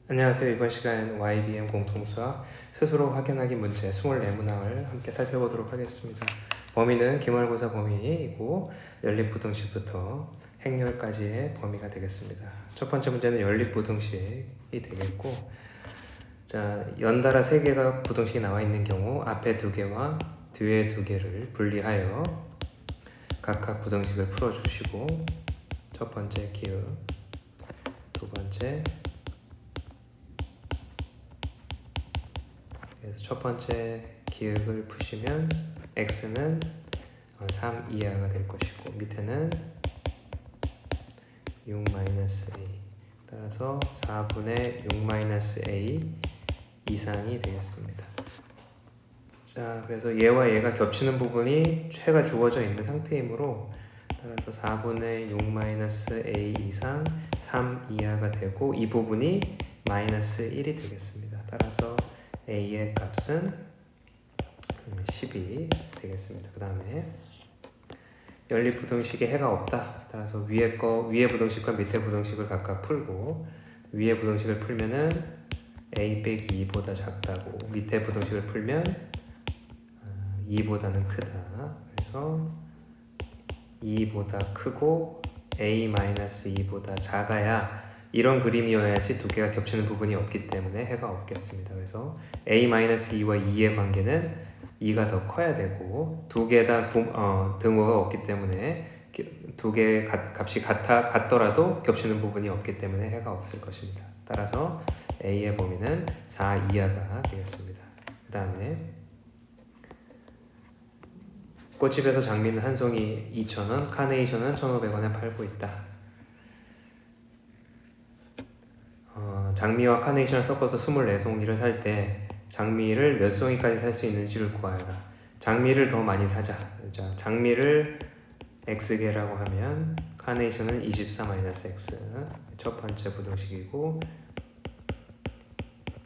안녕하세요. 이번 시간에는 YBM 공통수학 스스로 확인하기 문제 24문항을 함께 살펴보도록 하겠습니다. 범위는 기말고사 범위이고 연립부등식부터 행렬까지의 범위가 되겠습니다. 첫 번째 문제는 연립부등식이 되겠고, 자, 연달아 3개가 부등식이 나와 있는 경우 앞에 2개와 뒤에 2개를 분리하여 각각 부등식을 풀어주시고, 첫 번째 기호, 두 번째, 그래서 첫 번째 기억을 푸시면 x는 3 이하가 될 것이고 밑에는 6-a, 따라서 4분의 6-a 이상이 되겠습니다. 자, 그래서 얘와 얘가 겹치는 부분이 최가 주어져 있는 상태이므로 따라서 4분의 6-a 이상 3 이하가 되고 이 부분이 -1이 되겠습니다. 따라서 a의 값은 10이 되겠습니다. 그 다음에 연립부등식에 해가 없다. 따라서 위에 부등식과 밑에 부등식을 각각 풀고 위에 부등식을 풀면은 a 빼기 2보다 작다고, 밑에 부등식을 풀면 2보다는 크다. 그래서 2보다 크고 a-2보다 작아야, 이런 그림이어야지 2개가 겹치는 부분이 없기 때문에 해가 없겠습니다. 그래서 a-2와 2의 관계는 2가 더 커야 되고 2개 다 등호가 없기 때문에 2개의 값이 같더라도 겹치는 부분이 없기 때문에 해가 없을 것입니다. 따라서 a의 범위는 4 이하가 되겠습니다. 그 다음에 꽃집에서 장미는 한 송이 2,000원, 카네이션은 1,500원에 팔고 있다. 장미와 카네이션을 섞어서 24송이를 살 때 장미를 몇 송이까지 살 수 있는지를 구하여라. 장미를 더 많이 사자. 자, 장미를 x개라고 하면 카네이션은 24-x, 첫 번째 부등식이고,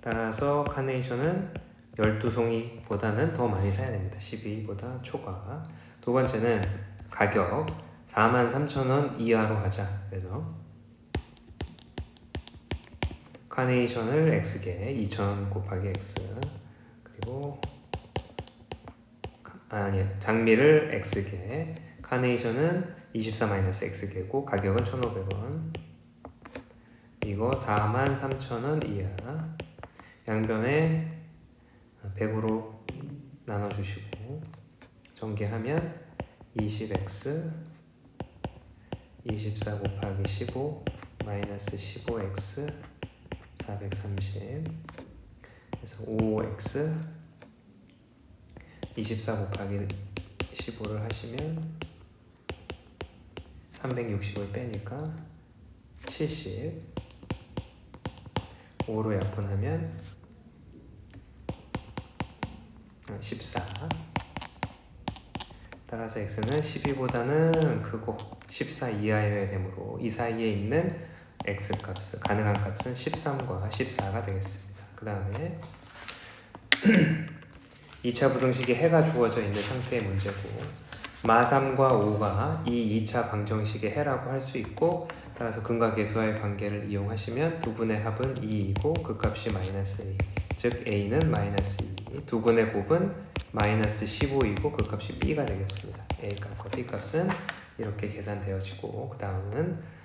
따라서 카네이션은 12송이보다는 더 많이 사야 됩니다. 12보다 초과. 두 번째는 가격 43,000원 이하로 하자. 그래서 카네이션을 x개 2,000 곱하기 x, 그리고 장미를 x개, 카네이션은 24-x개고 가격은 1,500원. 이거 43,000원 이하. 양변에 100으로 나눠주시고 전개하면 20x 24 곱하기 15 마이너스 15x 430, 그래서 5x 24 곱하기 15를 하시면 360을 빼니까 70, 5로 약분하면 14. 따라서 x는 12보다는 크고 14 이하여야 되므로 이 사이에 있는 x값, 가능한 값은 13과 14가 되겠습니다. 그 다음에 2차 부등식에 해가 주어져 있는 상태의 문제고, 마3과 5가 이 2차 방정식의 해라고 할 수 있고, 따라서 근과 계수와의 관계를 이용하시면 두 분의 합은 2이고 그 값이 -a, 즉 a는 -2, 두 분의 곱은 -15이고 그 값이 b가 되겠습니다. a 값과 b 값은 이렇게 계산되어지고, 그 다음은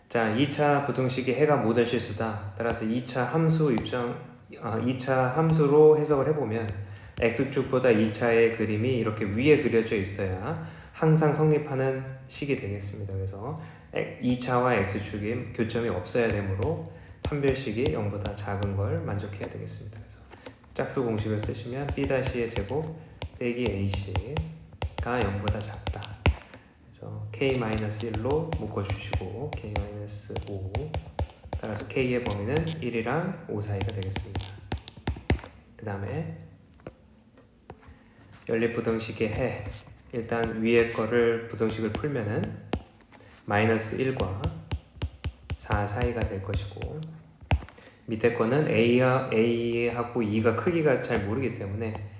자, 2차 부등식의 해가 모든 실수다. 따라서 2차 함수로 해석을 해보면 x축보다 2차의 그림이 이렇게 위에 그려져 있어야 항상 성립하는 식이 되겠습니다. 그래서 2차와 x축이 교점이 없어야 되므로 판별식이 0보다 작은 걸 만족해야 되겠습니다. 그래서 짝수 공식을 쓰시면 b-의 제곱 빼기 ac가 0보다 작다. 그래서 k-1로 묶어주시고 k-5, 따라서 k의 범위는 1이랑 5 사이가 되겠습니다. 그 다음에 연립부등식의 해, 일단 위에 거를 부등식을 풀면은 -1과 4 사이가 될 것이고, 밑에 거는 A하고 2가 크기가 잘 모르기 때문에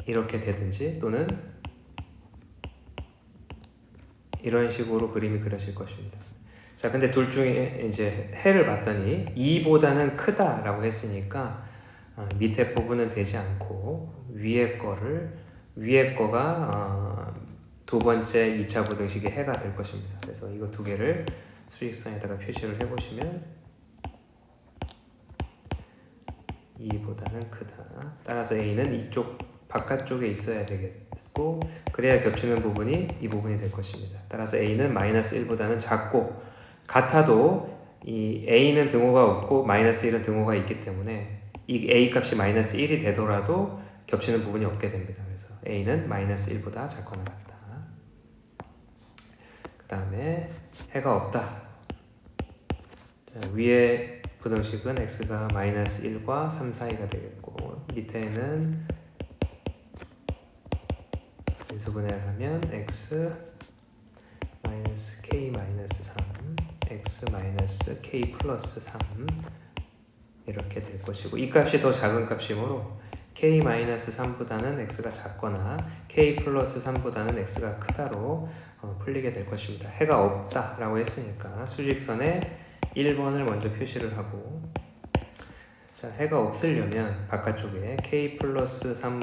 이렇게 되든지 또는 이런 식으로 그림이 그려질 것입니다. 자, 근데 둘 중에 이제 해를 봤더니 2보다는 크다라고 했으니까 밑에 부분은 되지 않고 위에 거가 두 번째 2차 부등식의 해가 될 것입니다. 그래서 이거 두 개를 수직선에다가 표시를 해보시면 2보다는 크다. 따라서 A는 이쪽 바깥쪽에 있어야 되겠고, 그래야 겹치는 부분이 이 부분이 될 것입니다. 따라서 A는 마이너스 1보다는 작고, 같아도 이 A는 등호가 없고 마이너스 1은 등호가 있기 때문에 이 A 값이 마이너스 1이 되더라도 겹치는 부분이 없게 됩니다. 그래서 A는 마이너스 1보다 작거나 같다. 그 다음에 해가 없다. 자, 위에 부등식은 x가 마이너스 1과 3 사이가 되겠고, 밑에는 인수분해를 하면 x 마이너스 k 마이너스 3, x 마이너스 k 플러스 3 이렇게 될 것이고, 이 값이 더 작은 값이므로 k 마이너스 3보다는 x가 작거나 k 플러스 3보다는 x가 크다로 풀리게 될 것입니다. 해가 없다라고 했으니까 수직선에 1번을 먼저 표시를 하고, 자, 해가 없으려면 바깥쪽에 k 플러스 3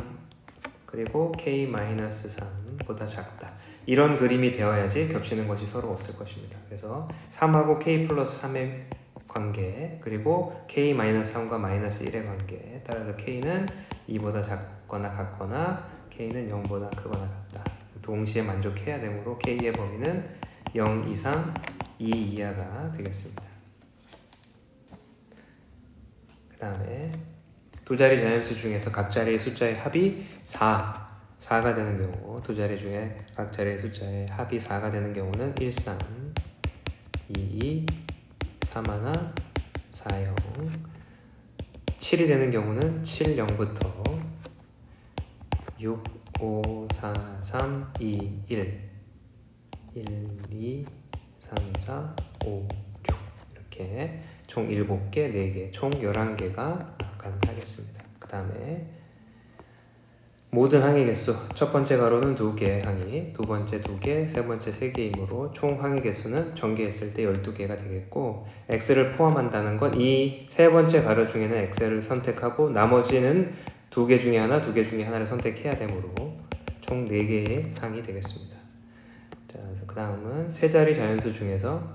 그리고 k 마이너스 3보다 작다, 이런 그림이 되어야지 겹치는 것이 서로 없을 것입니다. 그래서 3하고 k 플러스 3의 관계, 그리고 k 마이너스 3과 마이너스 1의 관계, 따라서 k는 2보다 작거나 같거나 k는 0보다 크거나 같다. 동시에 만족해야 되므로 k의 범위는 0 이상 2 이하가 되겠습니다. 그 다음에 두 자리 자연수 중에서 각 자리의 숫자의 합이 4가 되는 경우, 두 자리 중에 각 자리의 숫자의 합이 4가 되는 경우는 1, 3, 2, 2, 3, 1, 4, 0. 7이 되는 경우는 7, 0부터 6, 5, 4, 3, 2, 1, 1, 2, 3, 4, 5, 6 이렇게 총 7개, 4개, 총 11개가 가능하겠습니다. 그 다음에 모든 항의 개수, 첫 번째 가로는 2개의 항이, 두 번째 2개, 세 번째 3개이므로 총 항의 개수는 전개했을 때 12개가 되겠고, x를 포함한다는 건 이 세 번째 가로 중에는 x를 선택하고 나머지는 2개 중에 하나, 2개 중에 하나를 선택해야 되므로 총 4개의 항이 되겠습니다. 자, 그 다음은 세 자리 자연수 중에서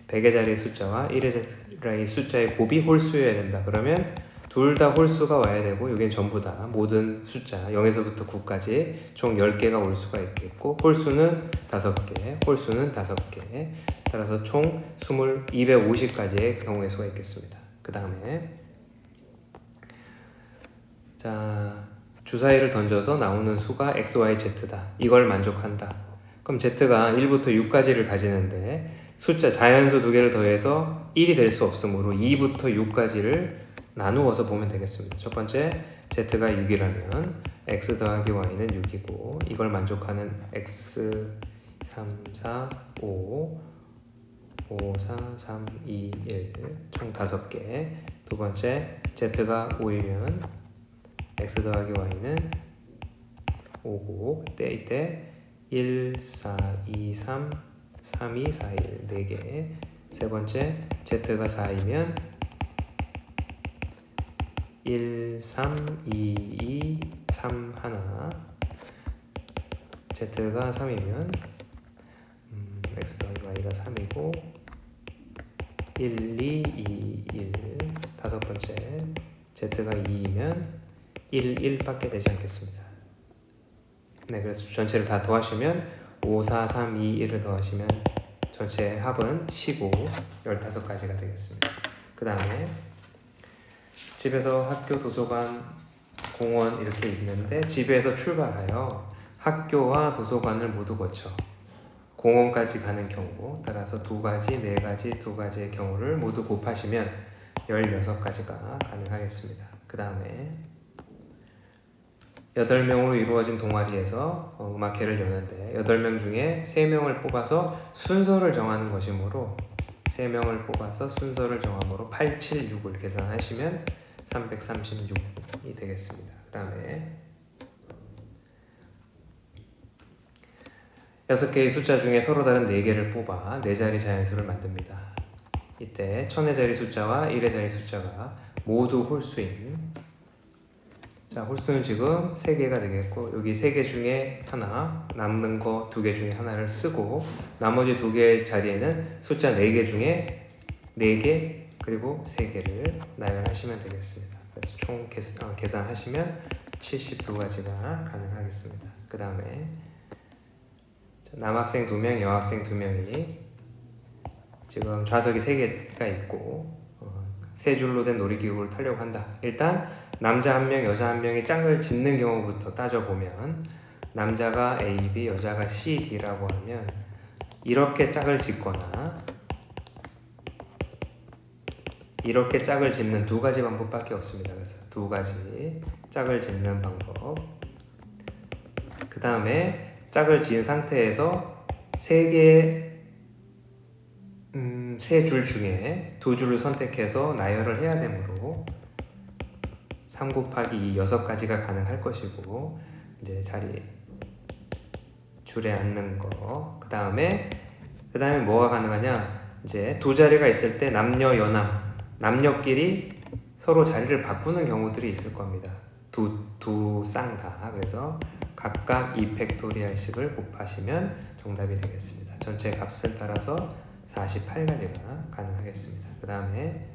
100의 자리 숫자와 1의 자리 숫자의 곱이 홀수여야 된다. 그러면 둘 다 홀수가 와야 되고, 여기는 전부 다 모든 숫자 0에서부터 9까지 총 10개가 올 수가 있겠고, 홀수는 5개, 홀수는 5개, 따라서 총 250까지의 경우의 수가 있겠습니다. 그 다음에 자, 주사위를 던져서 나오는 수가 x, y, z다. 이걸 만족한다. 그럼 z가 1부터 6까지를 가지는데 숫자 자연수 2개를 더해서 1이 될 수 없으므로 2부터 6까지를 나누어서 보면 되겠습니다. 첫 번째, z가 6이라면 x 더하기 y는 6이고, 이걸 만족하는 x 3, 4, 5, 5, 4, 3, 2, 1, 총 5개. 두 번째, z가 5이면 x 더하기 y는 5고, 이때 1, 4, 2, 3, 3, 2, 4, 1, 4개. 세 번째, z가 4이면 1, 3, 2, 2, 3, 1. z가 3이면 x 더하기 y가 3이고, 1, 2, 2, 1. 다섯 번째, z가 2이면 1, 1밖에 되지 않겠습니다. 네, 그래서 전체를 다 더하시면 5, 4, 3, 2, 1을 더하시면 전체 합은 15, 15가지가 되겠습니다. 그 다음에 집에서 학교, 도서관, 공원 이렇게 있는데, 집에서 출발하여 학교와 도서관을 모두 거쳐 공원까지 가는 경우, 따라서 2가지, 4가지, 2가지의 경우를 모두 곱하시면 16가지가 가능하겠습니다. 그 다음에 8명으로 이루어진 동아리에서 음악회를 여는데 8명 중에 3명을 뽑아서 순서를 정하는 것이므로 3명을 뽑아서 순서를 정함으로 8, 7, 6을 계산하시면 336이 되겠습니다. 그 다음에 6개의 숫자 중에 서로 다른 4개를 뽑아 4자리 자연수를 만듭니다. 이때 1000의 자리 숫자와 1의 자리 숫자가 모두 홀수인, 자, 홀수는 지금 3개가 되겠고, 여기 3개 중에 하나, 남는 거 2개 중에 하나를 쓰고, 나머지 2개의 자리에는 숫자 4개 중에 4개 그리고 3개를 나열하시면 되겠습니다. 그래서 총 계산하시면 72가지가 가능하겠습니다. 그 다음에 남학생 2명, 여학생 2명이 지금 좌석이 3개가 있고 3줄로 된 놀이기구를 타려고 한다. 일단 남자 1명, 여자 1명이 짝을 짓는 경우부터 따져보면, 남자가 A, B, 여자가 C, D라고 하면 이렇게 짝을 짓거나 이렇게 짝을 짓는 2가지 방법밖에 없습니다. 그래서 2가지 짝을 짓는 방법. 그 다음에 짝을 지은 상태에서 3줄 중에 2줄을 선택해서 나열을 해야 되므로 3 곱하기 2 6가지가 가능할 것이고, 이제 줄에 앉는 거. 그 다음에 뭐가 가능하냐? 이제 2자리가 있을 때 남녀끼리 서로 자리를 바꾸는 경우들이 있을 겁니다. 두 쌍 다. 그래서 각각 2팩토리얼씩을 곱하시면 정답이 되겠습니다. 전체 값을 따라서 48가지가 가능하겠습니다. 그 다음에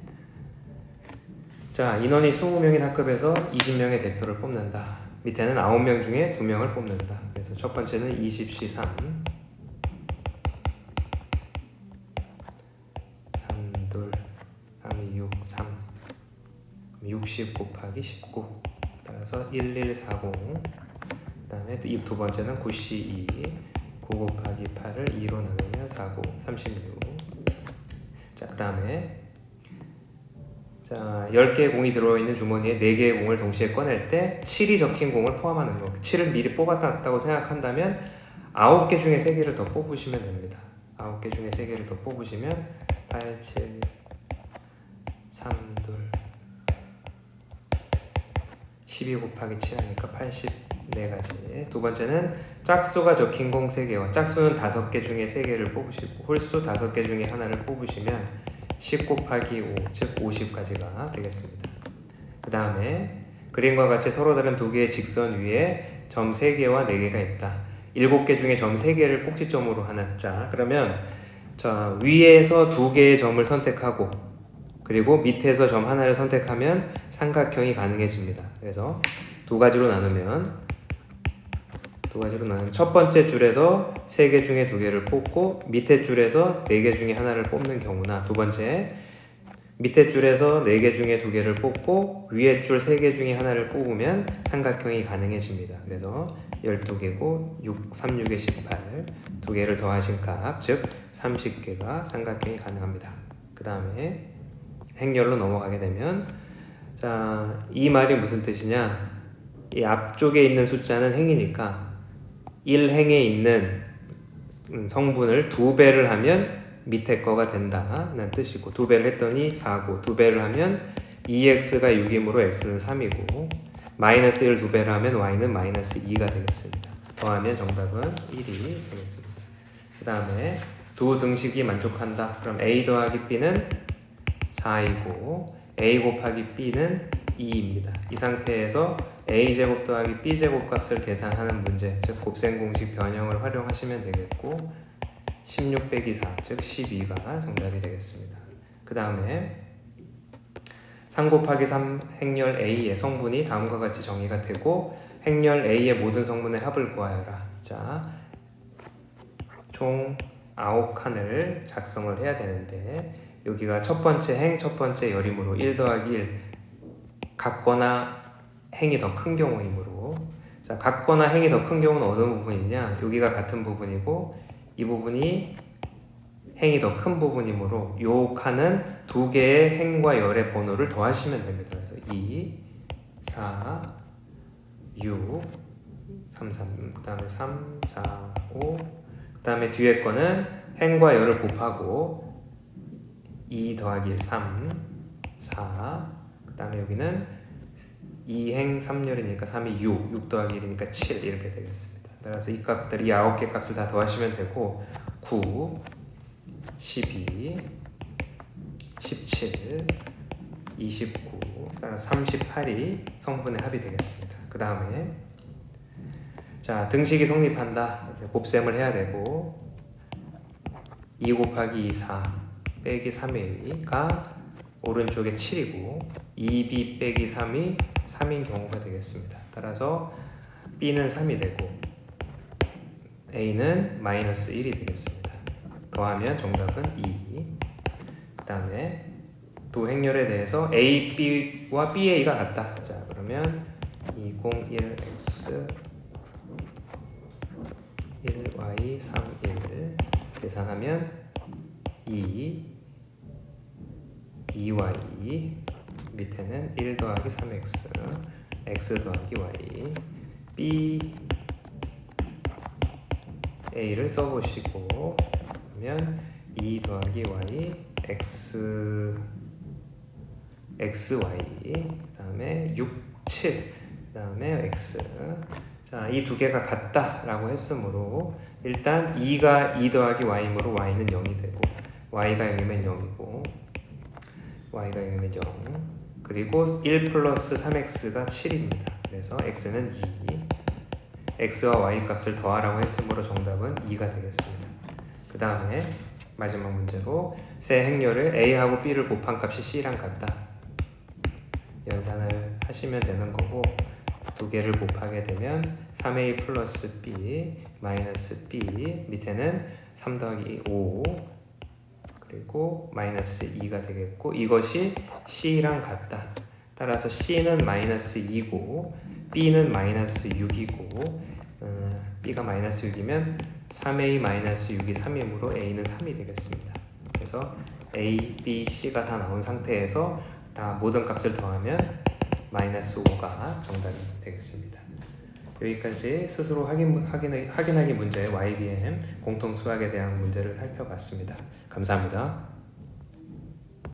자, 인원이 20명인 학급에서 20명의 대표를 뽑는다. 밑에는 9명 중에 2명을 뽑는다. 그래서 첫 번째는 20C 3, 3둘, 3이 6, 3, 60 곱하기 19, 따라서 1140. 그 다음에 두 번째는 9C 2, 9 곱하기 8을 2로 나누면 49, 36. 자, 그 다음에 10개의 공이 들어있는 주머니에 4개의 공을 동시에 꺼낼 때 7이 적힌 공을 포함하는 거. 7을 미리 뽑았다고 생각한다면 9개 중에 3개를 더 뽑으시면 됩니다. 9개 중에 3개를 더 뽑으시면 8, 7, 3, 2, 12 곱하기 7 하니까 84가지. 두 번째는 짝수가 적힌 공 3개와 짝수는 5개 중에 3개를 뽑으시고 홀수 5개 중에 하나를 뽑으시면 10 곱하기 5, 즉 50가지가 되겠습니다. 그 다음에 그림과 같이 서로 다른 2개의 직선 위에 점 3개와 4개가 있다. 7개 중에 점 3개를 꼭지점으로 하나. 자, 그러면 위에서 2개의 점을 선택하고 그리고 밑에서 점 하나를 선택하면 삼각형이 가능해집니다. 그래서 2가지로 나누면 첫 번째 줄에서 3개 중에 2개를 뽑고 밑에 줄에서 4개 중에 하나를 뽑는 경우나, 두 번째 밑에 줄에서 4개 중에 2개를 뽑고 위에 줄 3개 중에 하나를 뽑으면 삼각형이 가능해집니다. 그래서 12개고 3, 6에 18, 2개를 더하신 값, 즉 30개가 삼각형이 가능합니다. 그 다음에 행렬로 넘어가게 되면, 자, 이 말이 무슨 뜻이냐? 이 앞쪽에 있는 숫자는 행이니까 1행에 있는 성분을 2배를 하면 밑에 거가 된다는 뜻이고, 2배를 했더니 4고, 2배를 하면 2x가 6이므로 x는 3이고, 마이너스 1 2배를 하면 y는 마이너스 2가 되겠습니다. 더하면 정답은 1이 되겠습니다. 그 다음에 두 등식이 만족한다. 그럼 a 더하기 b는 4이고 a 곱하기 b는 2입니다. 이 상태에서 a제곱 더하기 b제곱 값을 계산하는 문제, 즉 곱셈 공식 변형을 활용하시면 되겠고 16 빼기 4, 즉 12가 정답이 되겠습니다. 그 다음에 3 곱하기 3 행렬 A의 성분이 다음과 같이 정의가 되고 행렬 A의 모든 성분의 합을 구하여라. 자, 총 9칸을 작성을 해야 되는데 여기가 첫 번째 행, 첫 번째 열이므로 1 더하기 1 같거나 행이 더 큰 경우이므로, 자, 같거나 행이 더 큰 경우는 어느 부분이냐? 여기가 같은 부분이고 이 부분이 행이 더 큰 부분이므로 요 칸은 2개의 행과 열의 번호를 더하시면 됩니다. 그래서 2, 4, 6, 3, 3, 그 다음에 3, 4, 5, 그 다음에 뒤에 거는 행과 열을 곱하고 2 더하기 1, 3, 4, 그 다음에 여기는 2행 3열이니까 3이 6, 6 더하기 1이니까 7 이렇게 되겠습니다. 따라서 이 값들, 이 9개 값을 다 더하시면 되고 9, 12, 17, 29, 따라서 38이 성분의 합이 되겠습니다. 그 다음에 자, 등식이 성립한다. 곱셈을 해야 되고 2 곱하기 2, 4 빼기 3a가 오른쪽에 7이고 2b 빼기 3이 3인 경우가 되겠습니다. 따라서 b는 3이 되고 a는 마이너스 1이 되겠습니다. 더하면 정답은 2. 그 다음에 두 행렬에 대해서 a, b와 ba가 같다. 자, 그러면 201x 1y 31 계산하면 2y 밑에는 1 더하기 3x x 더하기 y b a를 써보시고 그러면 2 더하기 y xy 그 다음에 6, 7 그 다음에 x. 자, 이 두 개가 같다라고 했으므로 일단 2가 2 더하기 y이므로 y는 0이 되고 y가 0이면 0이고 y가 0이면 0 그리고 1 플러스 3x가 7입니다. 그래서 x는 2 x와 y 값을 더하라고 했으므로 정답은 2가 되겠습니다. 그 다음에 마지막 문제로 세 행렬을 a하고 b를 곱한 값이 c랑 같다. 연산을 하시면 되는 거고 두 개를 곱하게 되면 3a 플러스 b 마이너스 b 밑에는 3 더하기 5 그리고 마이너스 2가 되겠고 이것이 c랑 같다. 따라서 c는 마이너스 2고 b는 마이너스 6이고 b가 마이너스 6이면 3a 마이너스 6이 3이므로 a는 3이 되겠습니다. 그래서 a, b, c가 다 나온 상태에서 다 모든 값을 더하면 마이너스 5가 정답이 되겠습니다. 여기까지 스스로 확인하기 문제의 YBM 공통 수학에 대한 문제를 살펴봤습니다. 감사합니다.